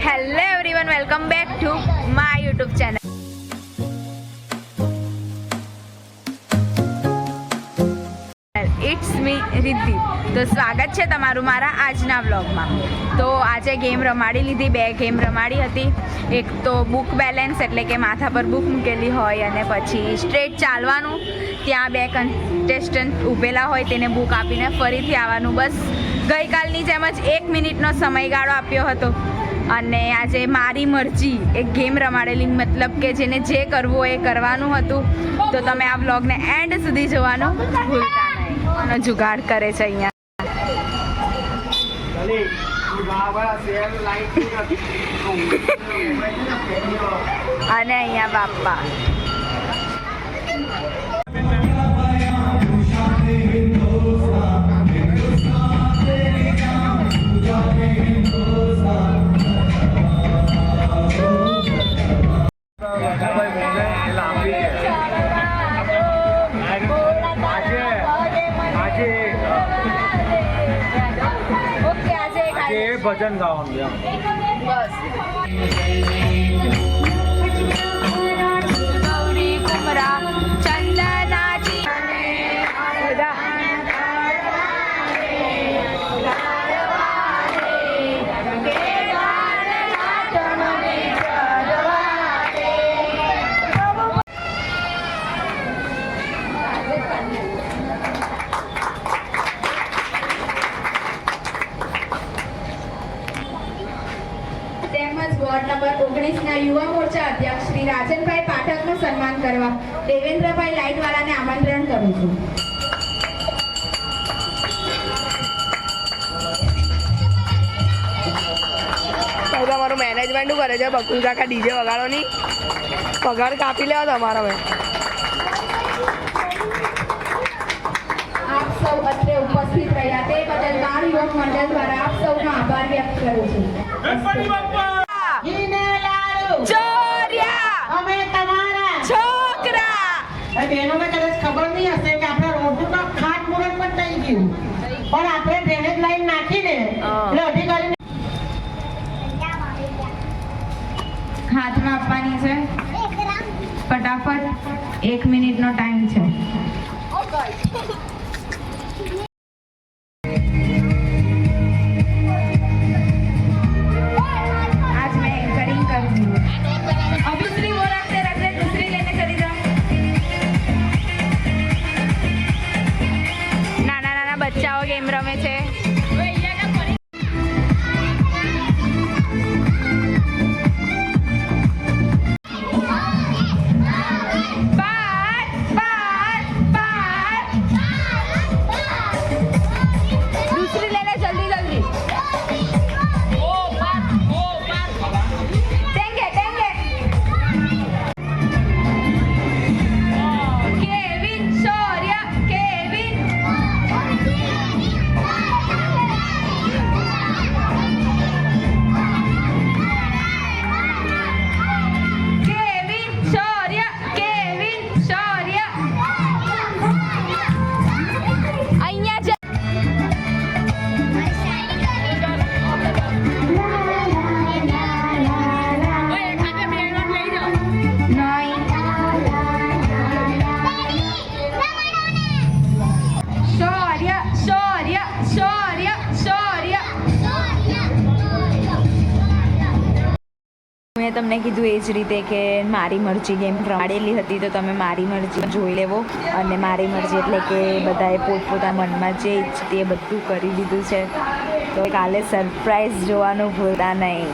Hello everyone, welcome back to my YouTube channel. It's me Riddhi. તો સ્વાગત છે તમારું મારા આજના વ્લોગમાં. તો આજે ગેમ રમાડી લીધી, 2 ગેમ રમાડી હતી. એક તો બુક બેલેન્સ એટલે કે માથા પર બુક મૂકેલી હોય અને પછી સ્ટ્રેટ ચાલવાનું, ત્યાં 2 કન્ટેસ્ટન્ટ ઊભેલા હોય તેને બુક આપીને ફરીથી આવવાનું. બસ ગઈકાલની જેમ જ 1 મિનિટનો સમયગાળો આપ્યો હતો. અને આજે મારી મરજી એક ગેમ રમાડેલી, મતલબ કે જેને જે કરવું હોય એ કરવાનું હતું. તો તમે આ વ્લોગને એન્ડ સુધી જોવાનું ભૂલતા નહીં. અને જુગાડ કરે છે અહીંયા. અને અહીંયા બાપા ભજન ગાવાનું બસ. ગૌરી કુમરા ચંદનાજી વોર્ડ નંબર 19 ના યુવા મોરચા અધ્યક્ષ શ્રી રાજનભાઈ પાઠકનું સન્માન કરવા દેવેન્દ્રભાઈ લાઈટવાલાને આમંત્રણ કરું છું. તમારું મેનેજમેન્ટ શું કરે છે? બકુલ કાકા ડીજે વગાડો ની, પગાર કાપી લેવા તમારા મેં. આપ સૌ અત્રે ઉપસ્થિત રહ્યા તે બદલ બાળ યુવક મંડળ દ્વારા આપ સૌનો આભાર વ્યક્ત કરું છું. બહેનોને કદાચ ખબર નહીં હશે કે આપણા રોડનું કામ ખાતમુહૂર્ત પણ થઈ ગયું, પણ આપણે ડ્રેનેજ લાઈન નાખીને એટલે અધિકારી હાથમાં આપવાની છે. ફટાફટ 1 મિનિટનો ટાઈમ છે. आज मैं एंकरिंग करूंगी. अभी दूसरी वो रखते रखते दूसरी लेने चली जाओ. નાના નાના બચ્ચાઓ ગેમ રમે છે. दूसरी ले ले जल्दी जल्दी. टेंगे टेंगे. केविन शौर्य केविन. केविन शौर्य केविन शौर्य. અહીંયા જ શૌર્ય શૌર્ય શૌર્ય શૌર્ય. મેં તમને કીધું એ જ રીતે કે મારી મરજી ગેમ રમાડેલી હતી, તો તમે મારી મરજી જોઈ લેવો. અને મારી મરજી એટલે કે બધાએ પોતપોતાના મનમાં જે ઈચ્છતી એ બધું કરી દીધું છે. તો કાલે સરપ્રાઈઝ જોવાનું ભૂલતા નહીં.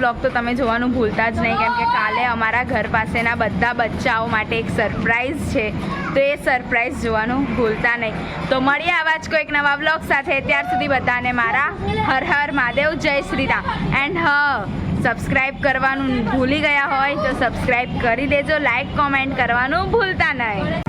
વ્લોગ તો તમે જોવાનું ભૂલતા જ નહીં, કેમ કે કાલે અમારા ઘર પાસેના બધા બચ્ચાઓ માટે એક સરપ્રાઈઝ છે, તો એ સરપ્રાઈઝ જોવાનું ભૂલતા નહીં. તો મળીએ આવા જ કોઈક નવા વ્લોગ સાથે. ત્યાર સુધી બધાને મારા હર હર મહાદેવ, જય શ્રી રામ. એન્ડ સબસ્ક્રાઈબ કરવાનું ભૂલી ગયા હોય તો સબસ્ક્રાઈબ કરી દેજો, લાઈક કોમેન્ટ કરવાનું ભૂલતા નહીં.